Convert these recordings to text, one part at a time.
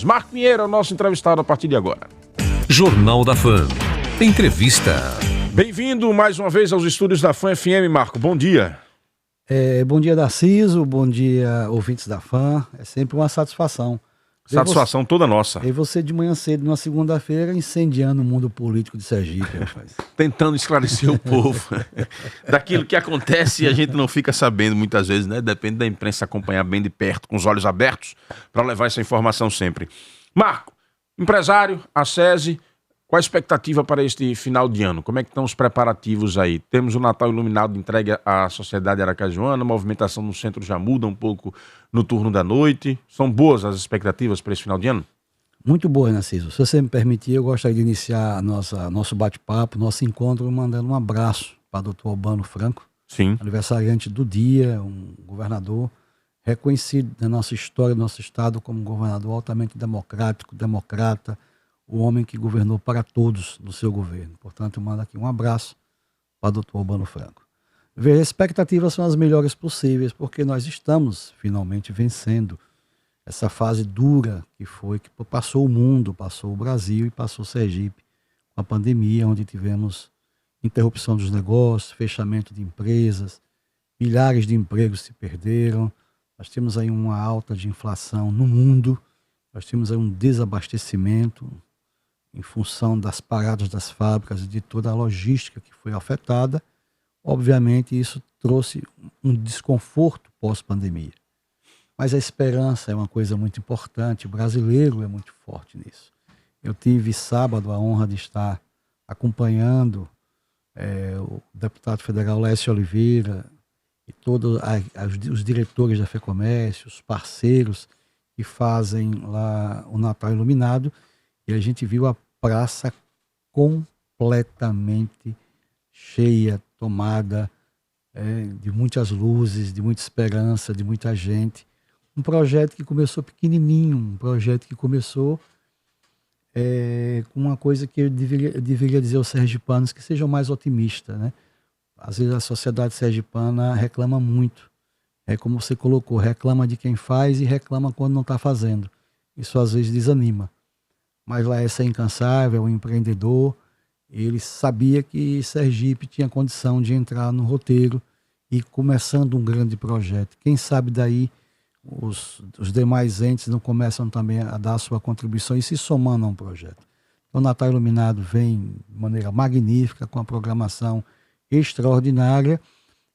Marco Pinheiro é o nosso entrevistado a partir de agora. Jornal da FAM. Entrevista. Bem-vindo mais uma vez aos estúdios da FAM FM, Marco. Bom dia. Bom dia, Narciso. Bom dia, ouvintes da FAM. É sempre uma satisfação. Satisfação toda nossa. E você de manhã cedo, numa segunda-feira, incendiando o mundo político de Sergipe, rapaz. Tentando esclarecer o povo daquilo que acontece e a gente não fica sabendo muitas vezes, né? Depende da imprensa acompanhar bem de perto, com os olhos abertos, para levar essa informação sempre. Marco, empresário, a SESI, qual a expectativa para este final de ano? Como é que estão os preparativos aí? Temos o Natal iluminado entregue à sociedade aracajuana, a movimentação no centro já muda um pouco no turno da noite. São boas as expectativas para esse final de ano? Muito boa, Narciso. Se você me permitir, eu gostaria de iniciar nosso bate-papo, nosso encontro, mandando um abraço para o doutor Albano Franco, Sim. aniversariante do dia, um governador reconhecido na nossa história, do nosso estado, como um governador altamente democrático, democrata, o homem que governou para todos no seu governo. Portanto, eu mando aqui um abraço para o doutor Albano Franco. As expectativas são as melhores possíveis, porque nós estamos finalmente vencendo essa fase dura que passou o mundo, passou o Brasil e passou Sergipe, com a pandemia, onde tivemos interrupção dos negócios, fechamento de empresas, milhares de empregos se perderam, nós temos aí uma alta de inflação no mundo, nós temos aí um desabastecimento em função das paradas das fábricas e de toda a logística que foi afetada. Obviamente isso trouxe um desconforto pós-pandemia. Mas a esperança é uma coisa muito importante, o brasileiro é muito forte nisso. Eu tive sábado a honra de estar acompanhando o deputado federal Lécio Oliveira e todos os diretores da FEComércio, os parceiros que fazem lá o Natal Iluminado, e a gente viu a praça completamente cheia, tomada de muitas luzes, de muita esperança, de muita gente. Um projeto que começou pequenininho, um projeto que começou com uma coisa que eu deveria dizer aos sergipanos, que sejam mais otimistas, né? Às vezes a sociedade sergipana reclama muito. É como você colocou, reclama de quem faz e reclama quando não está fazendo. Isso às vezes desanima. Mas lá esse é incansável, um empreendedor, ele sabia que Sergipe tinha condição de entrar no roteiro e começando um grande projeto. Quem sabe daí os demais entes não começam também a dar a sua contribuição e se somando a um projeto. Então o Natal Iluminado vem de maneira magnífica, com a programação extraordinária,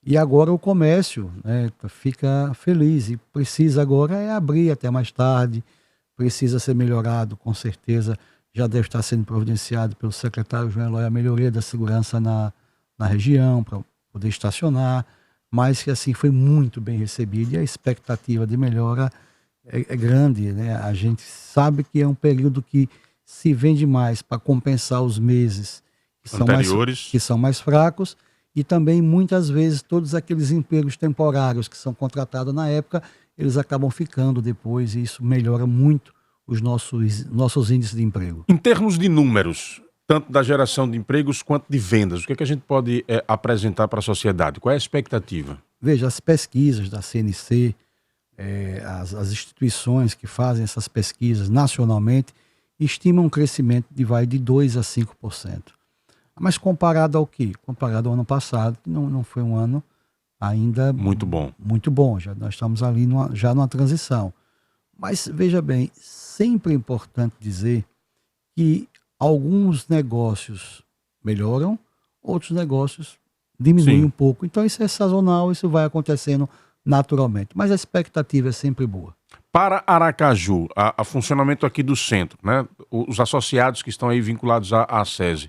e agora o comércio, né, fica feliz e precisa agora abrir até mais tarde, precisa ser melhorado, com certeza já deve estar sendo providenciado pelo secretário João Eloy a melhoria da segurança na região, para poder estacionar, mas que assim foi muito bem recebido e a expectativa de melhora é grande, né? A gente sabe que é um período que se vende mais para compensar os meses que são mais fracos, e também muitas vezes todos aqueles empregos temporários que são contratados na época, eles acabam ficando depois, e isso melhora muito os nossos índices de emprego. Em termos de números, tanto da geração de empregos quanto de vendas, o que é que a gente pode apresentar para a sociedade? Qual é a expectativa? Veja, as pesquisas da CNC, as instituições que fazem essas pesquisas nacionalmente, estimam um crescimento de 2% a 5%. Mas comparado ao quê? Comparado ao ano passado, que não foi um ano ainda muito bom. Muito bom, nós estamos ali já numa transição. Mas veja bem, sempre é importante dizer que alguns negócios melhoram, outros negócios diminuem um pouco. Então isso é sazonal, isso vai acontecendo naturalmente. Mas a expectativa é sempre boa. Para Aracaju, a funcionamento aqui do centro, né? Os associados que estão aí vinculados à SESI,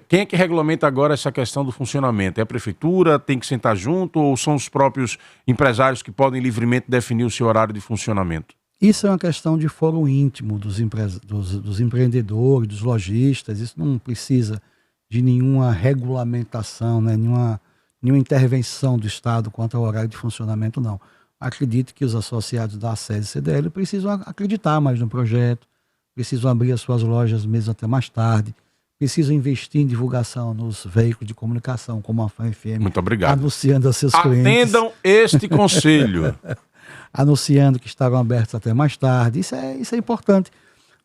quem é que regulamenta agora essa questão do funcionamento? É a prefeitura? Tem que sentar junto? Ou são os próprios empresários que podem livremente definir o seu horário de funcionamento? Isso é uma questão de fórum íntimo dos empreendedores, dos lojistas. Isso não precisa de nenhuma regulamentação, né? nenhuma intervenção do Estado quanto ao horário de funcionamento, não. Acredito que os associados da SESI e CDL precisam acreditar mais no projeto, precisam abrir as suas lojas mesmo até mais tarde, precisam investir em divulgação nos veículos de comunicação, como a FAM FM. Muito obrigado. Anunciando a seus clientes. Atendam este conselho. anunciando que estavam abertos até mais tarde. Isso é importante.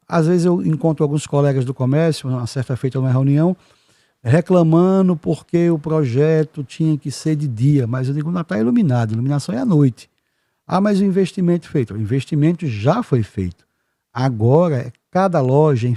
Às vezes eu encontro alguns colegas do comércio, uma certa feita numa reunião, reclamando porque o projeto tinha que ser de dia, mas eu digo, não está iluminado, iluminação é à noite. Ah, mas o investimento feito, o investimento já foi feito. Agora é cada loja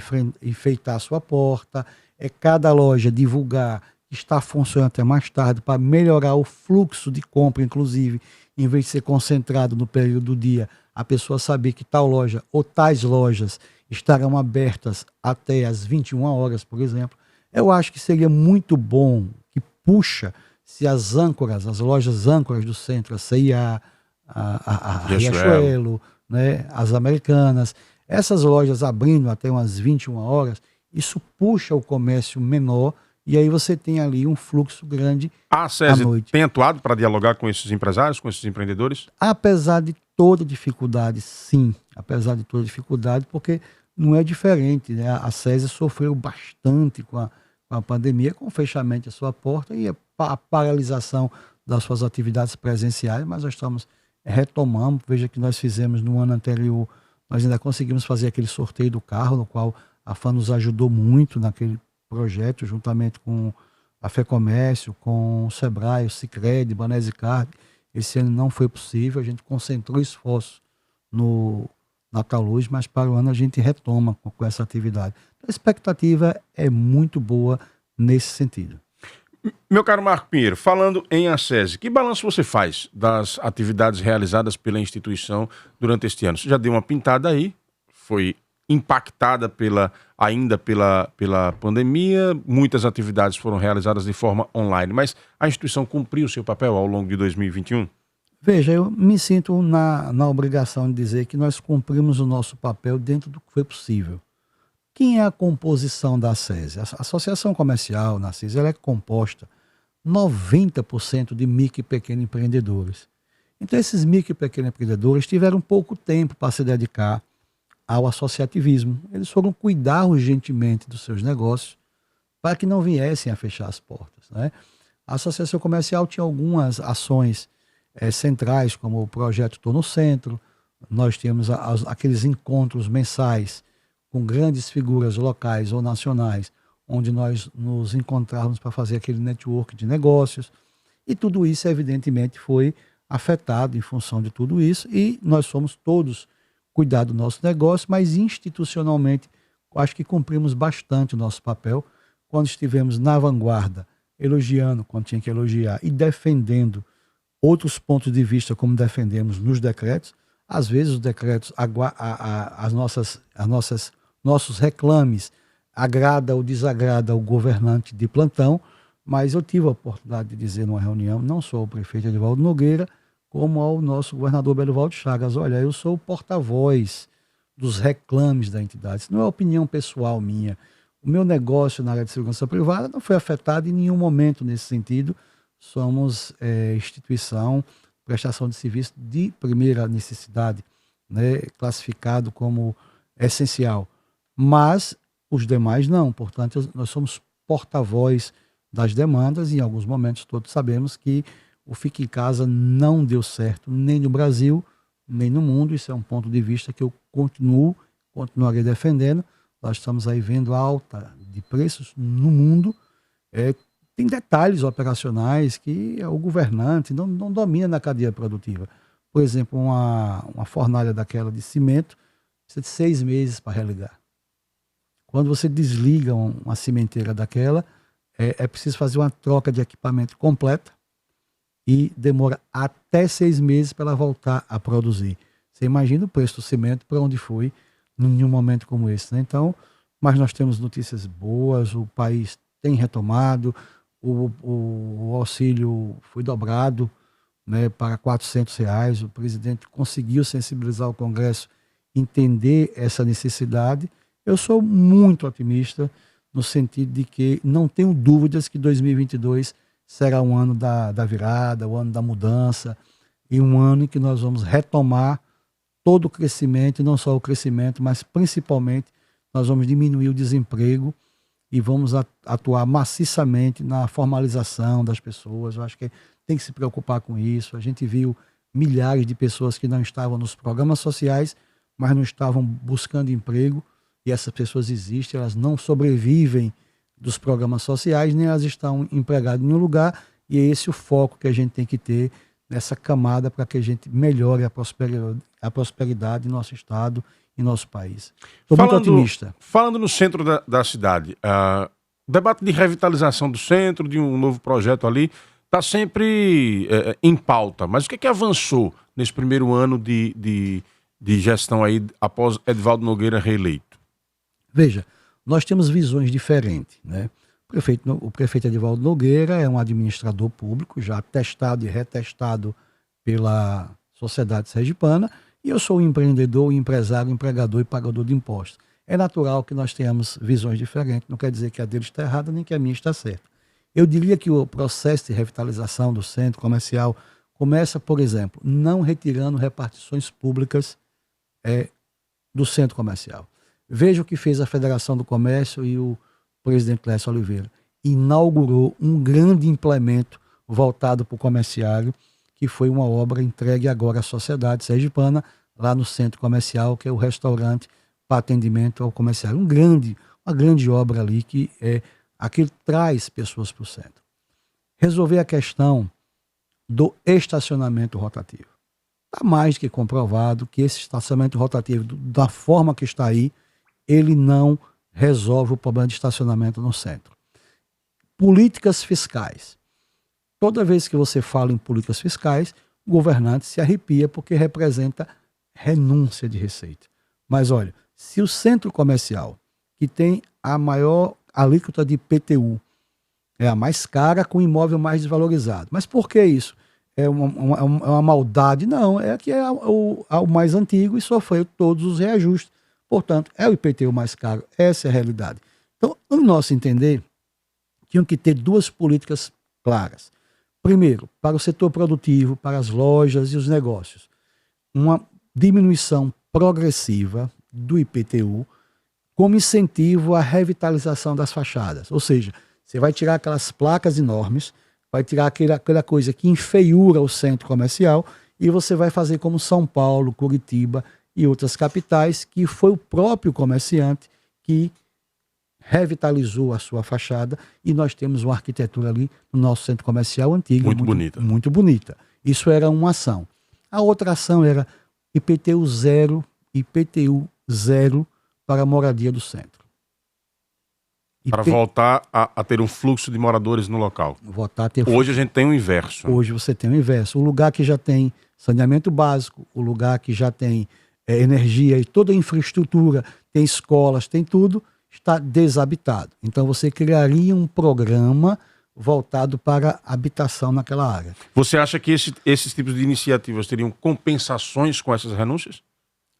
enfeitar a sua porta, é cada loja divulgar que está funcionando até mais tarde para melhorar o fluxo de compra, inclusive, em vez de ser concentrado no período do dia, a pessoa saber que tal loja ou tais lojas estarão abertas até às 21 horas, por exemplo. Eu acho que seria muito bom que puxa se as âncoras, as lojas âncoras do centro, a C&A, a Riachuelo, né, as Americanas, essas lojas abrindo até umas 21 horas, isso puxa o comércio menor e aí você tem ali um fluxo grande A SESI tem atuado para dialogar com esses empresários, com esses empreendedores? Apesar de toda dificuldade, sim. Apesar de toda dificuldade, porque não é diferente, né? A SESI sofreu bastante com a pandemia, com o fechamento da sua porta e a paralisação das suas atividades presenciais, mas nós retomamos. Veja que nós fizemos no ano anterior, nós ainda conseguimos fazer aquele sorteio do carro, no qual a FAM nos ajudou muito naquele projeto, juntamente com a FEComércio, com o Sebrae, o Sicredi, Banesicard. Esse ano não foi possível, a gente concentrou esforço no Natal Luz, mas para o ano a gente retoma com essa atividade. A expectativa é muito boa nesse sentido. Meu caro Marco Pinheiro, falando em ACESI, que balanço você faz das atividades realizadas pela instituição durante este ano? Você já deu uma pintada aí, foi impactada ainda pela pandemia, muitas atividades foram realizadas de forma online, mas a instituição cumpriu o seu papel ao longo de 2021? Veja, eu me sinto na obrigação de dizer que nós cumprimos o nosso papel dentro do que foi possível. Quem é a composição da SESI? A Associação Comercial, Narciso, ela é composta 90% de micro e pequenos empreendedores. Então, esses micro e pequenos empreendedores tiveram pouco tempo para se dedicar ao associativismo. Eles foram cuidar urgentemente dos seus negócios para que não viessem a fechar as portas, né? A Associação Comercial tinha algumas ações centrais, como o projeto Tô no Centro. Nós tínhamos aqueles encontros mensais com grandes figuras locais ou nacionais, onde nós nos encontrávamos para fazer aquele network de negócios. E tudo isso, evidentemente, foi afetado em função de tudo isso, e nós fomos todos cuidar do nosso negócio, mas institucionalmente acho que cumprimos bastante o nosso papel quando estivemos na vanguarda, elogiando quando tinha que elogiar e defendendo outros pontos de vista, como defendemos nos decretos. Às vezes os decretos, nossos reclames agrada ou desagrada o governante de plantão, mas eu tive a oportunidade de dizer numa reunião, não só ao prefeito Edivaldo Nogueira, como ao nosso governador Belivaldo Chagas: olha, eu sou o porta-voz dos reclames da entidade. Isso não é opinião pessoal minha. O meu negócio na área de segurança privada não foi afetado em nenhum momento nesse sentido. Somos instituição, prestação de serviço de primeira necessidade, né, classificado como essencial. Mas os demais não. Portanto, nós somos porta-voz das demandas e em alguns momentos todos sabemos que o Fique em Casa não deu certo nem no Brasil, nem no mundo. Isso é um ponto de vista que eu continuarei defendendo. Nós estamos aí vendo alta de preços no mundo. Tem detalhes operacionais que o governante não domina na cadeia produtiva. Por exemplo, uma fornalha daquela de cimento precisa de 6 meses para religar. Quando você desliga uma cimenteira daquela, é preciso fazer uma troca de equipamento completa e demora até 6 meses para ela voltar a produzir. Você imagina o preço do cimento para onde foi em um momento como esse, né? Então, mas nós temos notícias boas, o país tem retomado, o auxílio foi dobrado, né, para R$400. O presidente conseguiu sensibilizar o Congresso, entender essa necessidade. Eu sou muito otimista no sentido de que não tenho dúvidas que 2022 será um ano da virada, o ano da mudança, e um ano em que nós vamos retomar todo o crescimento, e não só o crescimento, mas principalmente nós vamos diminuir o desemprego e vamos atuar maciçamente na formalização das pessoas. Eu acho que tem que se preocupar com isso. A gente viu milhares de pessoas que não estavam nos programas sociais, mas não estavam buscando emprego, e essas pessoas existem, elas não sobrevivem dos programas sociais, nem elas estão empregadas em nenhum lugar, e é esse o foco que a gente tem que ter nessa camada para que a gente melhore a prosperidade em nosso estado e nosso país. Estou muito otimista. Falando no centro da cidade, o debate de revitalização do centro, de um novo projeto ali, está sempre em pauta. Mas o que é que avançou nesse primeiro ano de gestão aí após Edivaldo Nogueira reeleito? Veja, nós temos visões diferentes, né? O prefeito Edivaldo Nogueira é um administrador público, já testado e retestado pela sociedade sergipana, e eu sou um empreendedor, empresário, empregador e pagador de impostos. É natural que nós tenhamos visões diferentes, não quer dizer que a dele está errada nem que a minha está certa. Eu diria que o processo de revitalização do centro comercial começa, por exemplo, não retirando repartições públicas do centro comercial. Veja o que fez a Federação do Comércio e o presidente Clécio Oliveira. Inaugurou um grande implemento voltado para o comerciário, que foi uma obra entregue agora à sociedade sergipana, lá no centro comercial, que é o restaurante para atendimento ao comerciário. Uma grande obra ali que aquilo traz pessoas para o centro. Resolver a questão do estacionamento rotativo. Está mais do que comprovado que esse estacionamento rotativo, da forma que está aí, ele não resolve o problema de estacionamento no centro. Políticas fiscais. Toda vez que você fala em políticas fiscais, o governante se arrepia porque representa renúncia de receita. Mas olha, se o centro comercial, que tem a maior alíquota de IPTU, é a mais cara com o imóvel mais desvalorizado. Mas por que isso? É uma maldade? Não, é que é o mais antigo e sofreu todos os reajustes. Portanto, é o IPTU mais caro. Essa é a realidade. Então, no nosso entender, tinham que ter duas políticas claras. Primeiro, para o setor produtivo, para as lojas e os negócios, uma diminuição progressiva do IPTU como incentivo à revitalização das fachadas. Ou seja, você vai tirar aquelas placas enormes, vai tirar aquela coisa que enfeiura o centro comercial e você vai fazer como São Paulo, Curitiba e outras capitais, que foi o próprio comerciante que revitalizou a sua fachada, e nós temos uma arquitetura ali no nosso centro comercial antigo. Muito bonita. Muito bonita. Isso era uma ação. A outra ação era IPTU zero para a moradia do centro. Para voltar a ter um fluxo de moradores no local. Hoje a gente tem o inverso. Hoje você tem o inverso. O lugar que já tem saneamento básico, o lugar que já tem energia e toda a infraestrutura, tem escolas, tem tudo, está desabitado. Então você criaria um programa voltado para a habitação naquela área. Você acha que esses tipos de iniciativas teriam compensações com essas renúncias?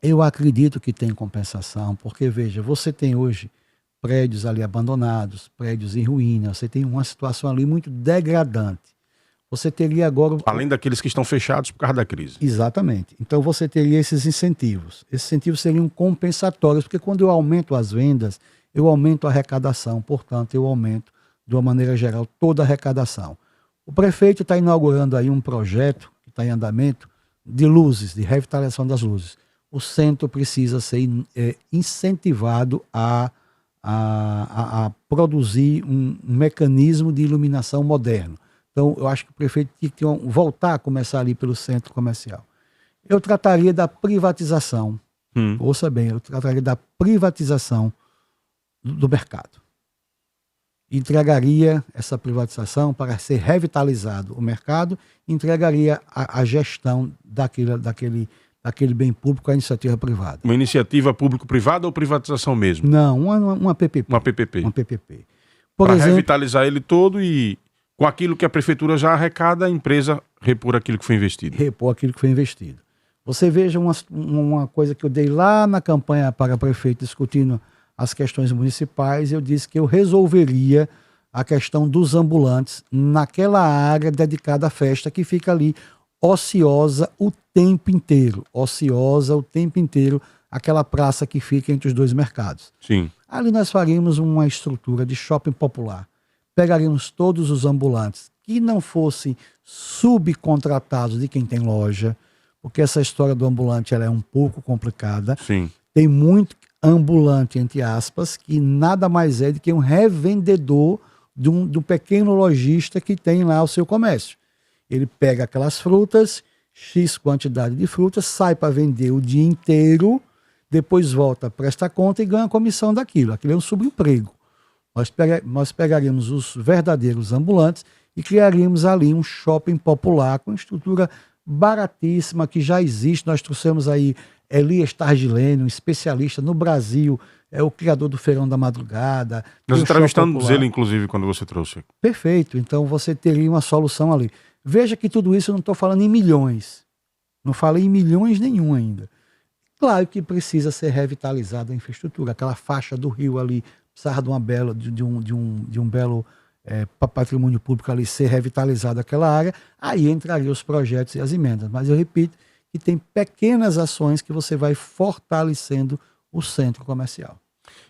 Eu acredito que tem compensação, porque veja, você tem hoje prédios ali abandonados, prédios em ruína, você tem uma situação ali muito degradante. Você teria agora... Além daqueles que estão fechados por causa da crise. Exatamente. Então você teria esses incentivos. Esses incentivos seriam compensatórios, porque quando eu aumento as vendas, eu aumento a arrecadação, portanto, eu aumento, de uma maneira geral, toda a arrecadação. O prefeito está inaugurando aí um projeto, que está em andamento, de luzes, de revitalização das luzes. O centro precisa ser incentivado a produzir um mecanismo de iluminação moderno. Então, eu acho que o prefeito tinha que voltar a começar ali pelo centro comercial. Eu trataria da privatização, ouça bem, eu trataria da privatização do mercado. Entregaria essa privatização para ser revitalizado o mercado, entregaria a gestão daquele bem público à iniciativa privada. Uma iniciativa público-privada ou privatização mesmo? Não, uma PPP. Uma PPP. Uma PPP. Para revitalizar ele todo e, com aquilo que a prefeitura já arrecada, a empresa repor aquilo que foi investido. Repor aquilo que foi investido. Você veja uma coisa que eu dei lá na campanha para prefeito, discutindo as questões municipais, eu disse que eu resolveria a questão dos ambulantes naquela área dedicada à festa que fica ali ociosa o tempo inteiro. Ociosa o tempo inteiro, aquela praça que fica entre os dois mercados. Sim. Ali nós faríamos uma estrutura de shopping popular. Pegaríamos todos os ambulantes que não fossem subcontratados de quem tem loja, porque essa história do ambulante ela é um pouco complicada. Sim. Tem muito ambulante, entre aspas, que nada mais é do que um revendedor de um pequeno lojista que tem lá o seu comércio. Ele pega aquelas frutas, X quantidade de frutas, sai para vender o dia inteiro, depois volta, presta conta e ganha a comissão daquilo. Aquilo é um subemprego. Nós pegaríamos os verdadeiros ambulantes e criaríamos ali um shopping popular com estrutura baratíssima que já existe. Nós trouxemos aí Elias Targilene, um especialista no Brasil, é o criador do Feirão da Madrugada. Nós entrevistamos ele, inclusive, quando você trouxe. Perfeito, então você teria uma solução ali. Veja que tudo isso eu não estou falando em milhões. Não falei em milhões nenhum ainda. Claro que precisa ser revitalizada a infraestrutura. Aquela faixa do rio ali, precisava de um belo patrimônio público ali ser revitalizado aquela área. Aí entrariam os projetos e as emendas. Mas eu repito que tem pequenas ações que você vai fortalecendo o centro comercial.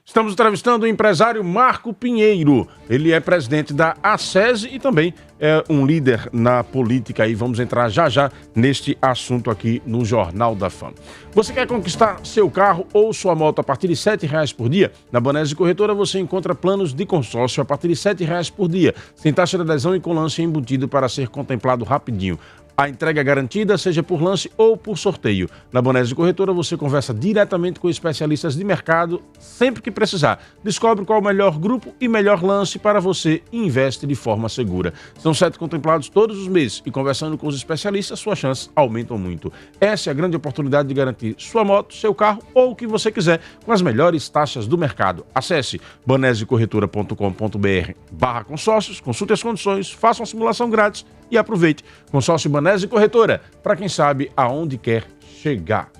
Estamos entrevistando o empresário Marco Pinheiro. Ele é presidente da ACESE e também é um líder na política. E vamos entrar já já neste assunto aqui no Jornal da Fama. Você quer conquistar seu carro ou sua moto a partir de R$ 7,00 por dia? Na Banese Corretora você encontra planos de consórcio a partir de R$ 7,00 por dia, sem taxa de adesão e com lance embutido para ser contemplado rapidinho. A entrega é garantida, seja por lance ou por sorteio. Na Banese Corretora você conversa diretamente com especialistas de mercado sempre que precisar. Descobre qual o melhor grupo e melhor lance para você e investe de forma segura. São 7 contemplados todos os meses e conversando com os especialistas suas chances aumentam muito. Essa é a grande oportunidade de garantir sua moto, seu carro ou o que você quiser com as melhores taxas do mercado. Acesse banesecorretora.com.br/consórcios, consulte as condições, faça uma simulação grátis e aproveite. Consórcio Banese Corretora, para quem sabe aonde quer chegar.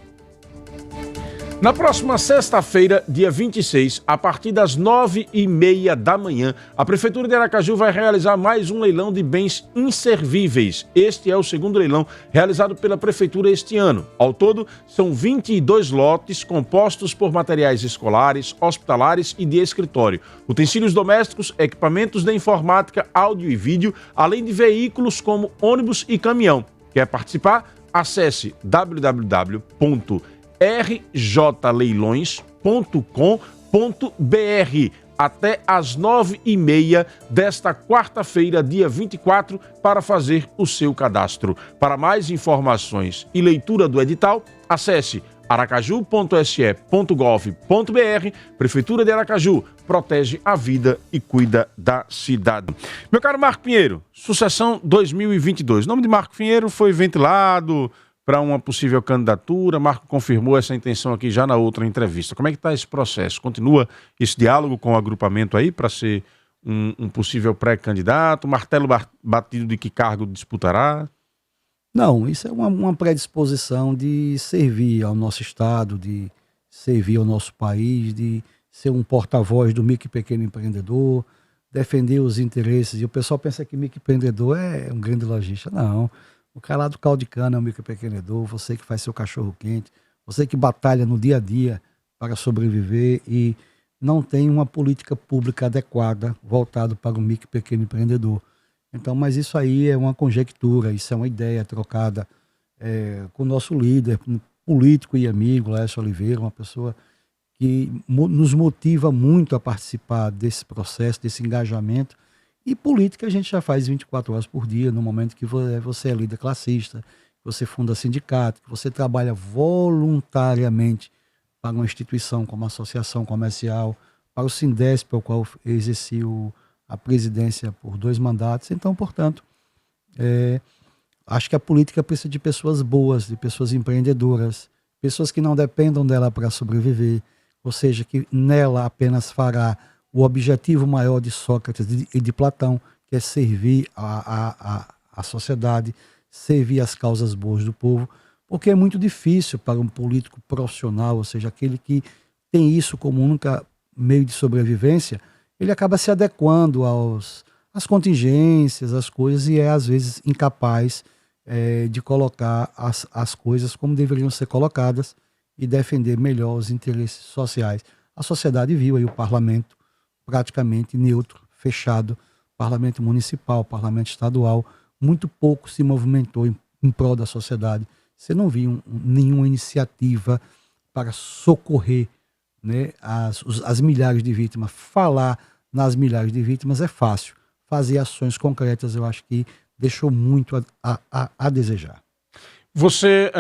Na próxima sexta-feira, dia 26, a partir das 9h30 da manhã, a Prefeitura de Aracaju vai realizar mais um leilão de bens inservíveis. Este é o segundo leilão realizado pela Prefeitura este ano. Ao todo, são 22 lotes compostos por materiais escolares, hospitalares e de escritório, utensílios domésticos, equipamentos de informática, áudio e vídeo, além de veículos como ônibus e caminhão. Quer participar? Acesse rjleilões.com.br até às 9h30 desta quarta-feira, dia 24, para fazer o seu cadastro. Para mais informações e leitura do edital, acesse aracaju.se.gov.br. Prefeitura de Aracaju protege a vida e cuida da cidade. Meu caro Marco Pinheiro, sucessão 2022. O nome de Marco Pinheiro foi ventilado para uma possível candidatura. Marco confirmou essa intenção aqui já na outra entrevista. Como é que está esse processo? Continua esse diálogo com o agrupamento aí para ser um possível pré-candidato? Martelo batido de que cargo disputará? Não, isso é uma predisposição de servir ao nosso Estado, de servir ao nosso país, de ser um porta-voz do micro e pequeno empreendedor, defender os interesses. E o pessoal pensa que micro empreendedor é um grande lojista. Não. O cara lá do caldo de cana é um microempreendedor, você que faz seu cachorro quente, você que batalha no dia a dia para sobreviver e não tem uma política pública adequada voltada para o micro e pequeno empreendedor. Então, mas isso aí é uma conjectura, isso é uma ideia trocada com o nosso líder, político e amigo, Laércio Oliveira, uma pessoa que nos motiva muito a participar desse processo, desse engajamento. E política a gente já faz 24 horas por dia, no momento que você é líder classista, que você funda sindicato, que você trabalha voluntariamente para uma instituição como a Associação Comercial, para o Sindesp, ao qual exerci a presidência por 2 mandatos. Então, portanto, acho que a política precisa de pessoas boas, de pessoas empreendedoras, pessoas que não dependam dela para sobreviver, ou seja, que nela apenas fará o objetivo maior de Sócrates e de Platão, que é servir a sociedade, servir as causas boas do povo, porque é muito difícil para um político profissional, ou seja, aquele que tem isso como único meio de sobrevivência, ele acaba se adequando às contingências, às coisas, e é às vezes incapaz de colocar as coisas como deveriam ser colocadas e defender melhor os interesses sociais. A sociedade viu aí o parlamento praticamente neutro, fechado, parlamento municipal, parlamento estadual, muito pouco se movimentou em prol da sociedade, você não viu nenhuma iniciativa para socorrer, né, as milhares de vítimas. Falar nas milhares de vítimas é fácil. Fazer ações concretas, eu acho que deixou muito a desejar. Você,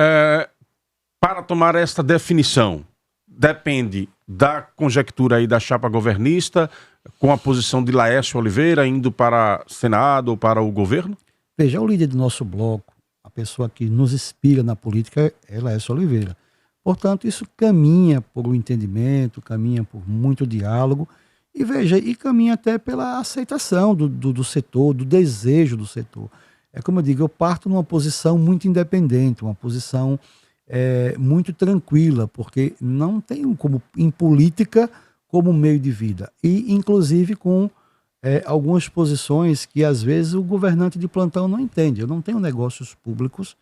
para tomar esta definição, depende da conjectura aí da chapa governista, com a posição de Laércio Oliveira indo para Senado ou para o governo? Veja, o líder do nosso bloco, a pessoa que nos inspira na política é Laércio Oliveira. Portanto, isso caminha por um entendimento, caminha por muito diálogo e, veja, e caminha até pela aceitação do setor, do desejo do setor. É como eu digo, eu parto numa posição muito independente, uma posição muito tranquila, porque não tenho como, em política, como meio de vida. E, inclusive, com algumas posições que, às vezes, o governante de plantão não entende. Eu não tenho negócios públicos,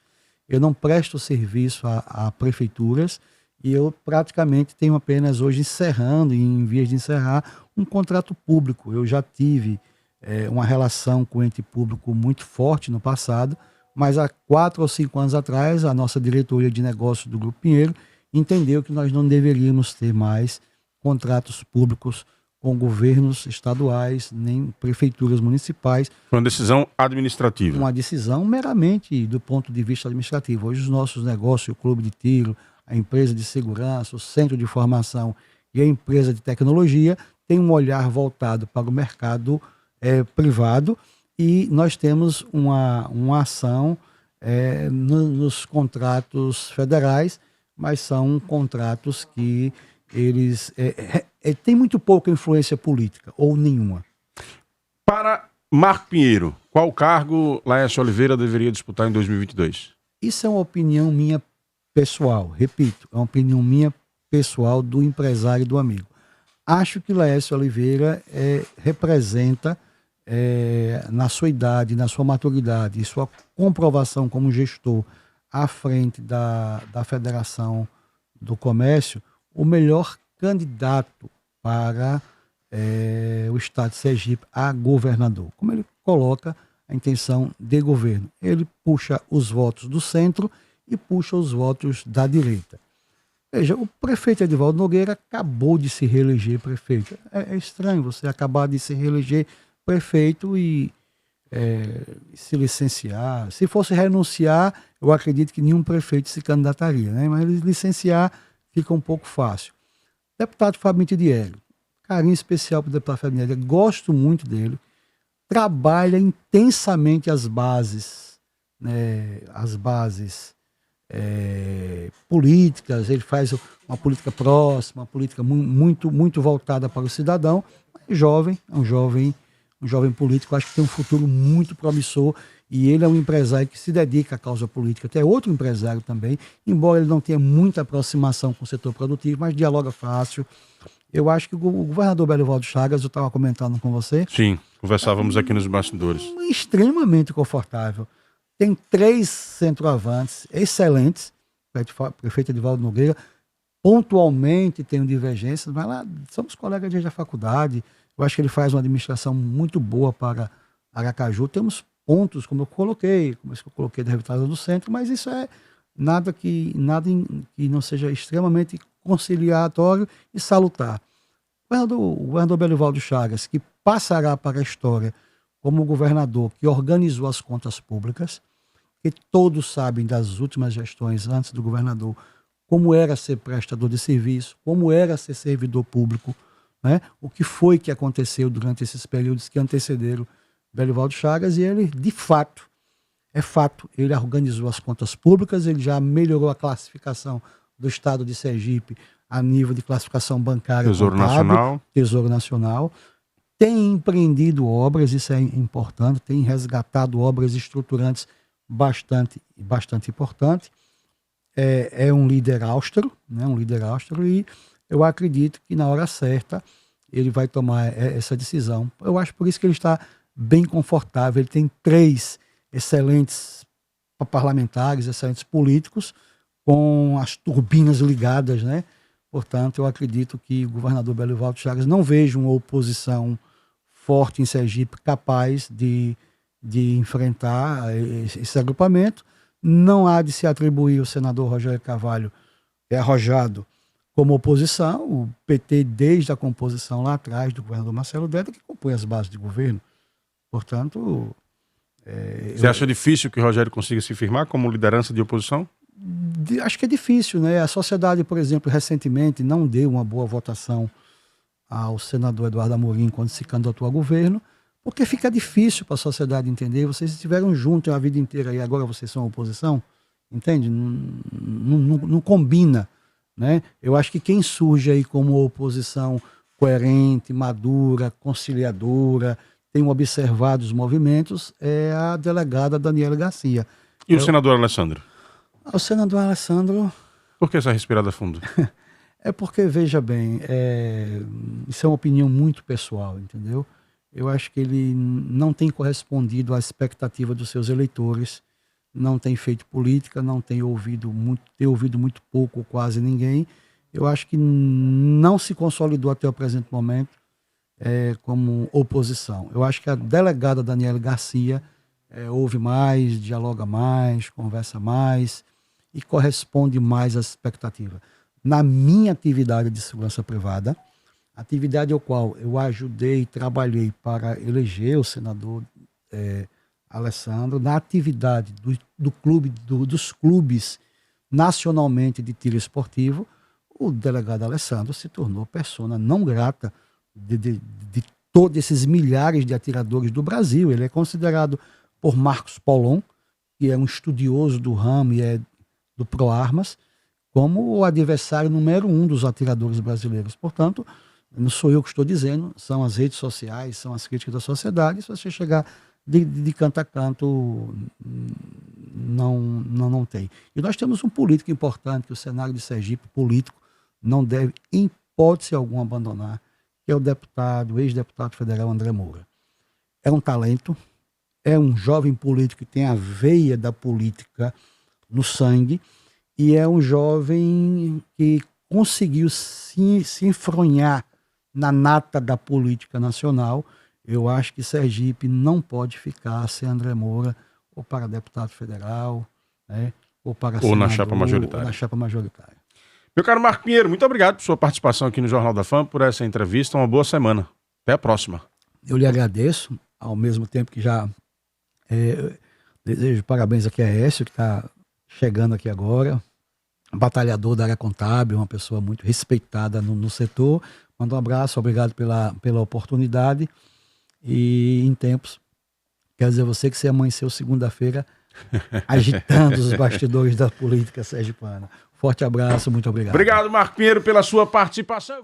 eu não presto serviço a prefeituras e eu praticamente tenho apenas hoje encerrando, em vias de encerrar, um contrato público. Eu já tive uma relação com o ente público muito forte no passado, mas há 4 ou 5 anos atrás, a nossa diretoria de negócios do Grupo Pinheiro entendeu que nós não deveríamos ter mais contratos públicos com governos estaduais, nem prefeituras municipais. Foi uma decisão administrativa. Uma decisão meramente do ponto de vista administrativo. Hoje os nossos negócios, o clube de tiro, a empresa de segurança, o centro de formação e a empresa de tecnologia têm um olhar voltado para o mercado privado e nós temos uma ação nos contratos federais, mas são contratos que eles têm muito pouca influência política, ou nenhuma. Para Marco Pinheiro, qual cargo Laércio Oliveira deveria disputar em 2022? Isso é uma opinião minha pessoal, repito, é uma opinião minha pessoal do empresário e do amigo. Acho que Laércio Oliveira representa, na sua idade, na sua maturidade e sua comprovação como gestor à frente da Federação do Comércio, o melhor candidato para o estado de Sergipe a governador. Como ele coloca a intenção de governo. Ele puxa os votos do centro e puxa os votos da direita. Veja, o prefeito Edivaldo Nogueira acabou de se reeleger prefeito. É estranho você acabar de se reeleger prefeito e se licenciar. Se fosse renunciar, eu acredito que nenhum prefeito se candidataria, né? Mas licenciar fica um pouco fácil. Deputado Fabio Tidielli, carinho especial para o deputado Fabio Tidielli, gosto muito dele, trabalha intensamente as bases, né, políticas, ele faz uma política próxima, uma política muito voltada para o cidadão, jovem, é um jovem político, acho que tem um futuro muito promissor e ele é um empresário que se dedica à causa política, até outro empresário também, embora ele não tenha muita aproximação com o setor produtivo, mas dialoga fácil. Eu acho que o governador Belivaldo Chagas, eu estava comentando com você. Sim, conversávamos aqui nos bastidores. Extremamente confortável. Tem 3 centroavantes excelentes, o prefeito Edivaldo Nogueira, pontualmente tem divergências, mas lá somos colegas da faculdade. Eu acho que ele faz uma administração muito boa para Aracaju. Temos pontos, como eu coloquei da Revitalização do Centro, mas isso é nada que não seja extremamente conciliatório e salutar. O governador Belivaldo Chagas, que passará para a história como o governador que organizou as contas públicas, que todos sabem das últimas gestões antes do governador, como era ser prestador de serviço, como era ser servidor público, né? O que foi que aconteceu durante esses períodos que antecederam Belivaldo Chagas, e ele, de fato, ele organizou as contas públicas, ele já melhorou a classificação do estado de Sergipe a nível de classificação bancária, Tesouro contábil, Nacional. Tesouro Nacional. Tem empreendido obras, isso é importante, tem resgatado obras estruturantes bastante importante. É um líder austero, né? E eu acredito que na hora certa ele vai tomar essa decisão. Eu acho por isso que ele está bem confortável. Ele tem 3 excelentes parlamentares, excelentes políticos, com as turbinas ligadas, né? Portanto, eu acredito que o governador Belivaldo Chagas não veja uma oposição forte em Sergipe capaz de enfrentar esse agrupamento, Não há de se atribuir o senador Rogério Carvalho, que é arrojado, como oposição. O PT, desde a composição lá atrás do governador Marcelo Deda, que compõe as bases de governo. Portanto... Você acha difícil que o Rogério consiga se firmar como liderança de oposição? Acho que é difícil, né? A sociedade, por exemplo, recentemente não deu uma boa votação ao senador Eduardo Amorim quando se candidatou ao governo, porque fica difícil para a sociedade entender. Vocês estiveram juntos a vida inteira e agora vocês são oposição, entende? Não combina, né? Eu acho que quem surge aí como oposição coerente, madura, conciliadora, tem observado os movimentos, é a delegada Daniela Garcia. E o senador Alessandro? O senador Alessandro... Por que essa respirada fundo? É porque, veja bem, isso é uma opinião muito pessoal, entendeu? Eu acho que ele não tem correspondido à expectativa dos seus eleitores, não tem feito política, não tem ouvido muito pouco ou quase ninguém. Eu acho que não se consolidou até o presente momento como oposição. Eu acho que a delegada Daniela Garcia ouve mais, dialoga mais, conversa mais e corresponde mais às expectativas. Na minha atividade de segurança privada, atividade ao qual eu ajudei e trabalhei para eleger o senador Alessandro, na atividade dos clubes nacionalmente de tiro esportivo, o delegado Alessandro se tornou persona não grata de todos esses milhares de atiradores do Brasil. Ele é considerado por Marcos Paulon, que é um estudioso do ramo e é do ProArmas, como o adversário número 1 dos atiradores brasileiros. Portanto, não sou eu que estou dizendo, são as redes sociais, são as críticas da sociedade. Se você chegar de canto a canto, não tem. E nós temos um político importante, que o cenário de Sergipe, político, não deve, em hipótese alguma, abandonar, que é o ex-deputado federal André Moura. É um talento, é um jovem político que tem a veia da política no sangue, e é um jovem que conseguiu se enfronhar na nata da política nacional. Eu acho que Sergipe não pode ficar sem André Moura, ou para deputado federal, né, ou para senador, na chapa majoritária. Ou na chapa majoritária. Meu caro Marco Pinheiro, muito obrigado por sua participação aqui no Jornal da Fama, por essa entrevista. Uma boa semana. Até a próxima. Eu lhe agradeço, ao mesmo tempo que já desejo parabéns aqui a Écio, que está chegando aqui agora, batalhador da área contábil, uma pessoa muito respeitada no setor. Mando um abraço, obrigado pela oportunidade. E em tempos, quero dizer a você que você amanheceu segunda-feira agitando os bastidores da política sergipana. Forte abraço, muito obrigado. Obrigado, Marco Pinheiro, pela sua participação.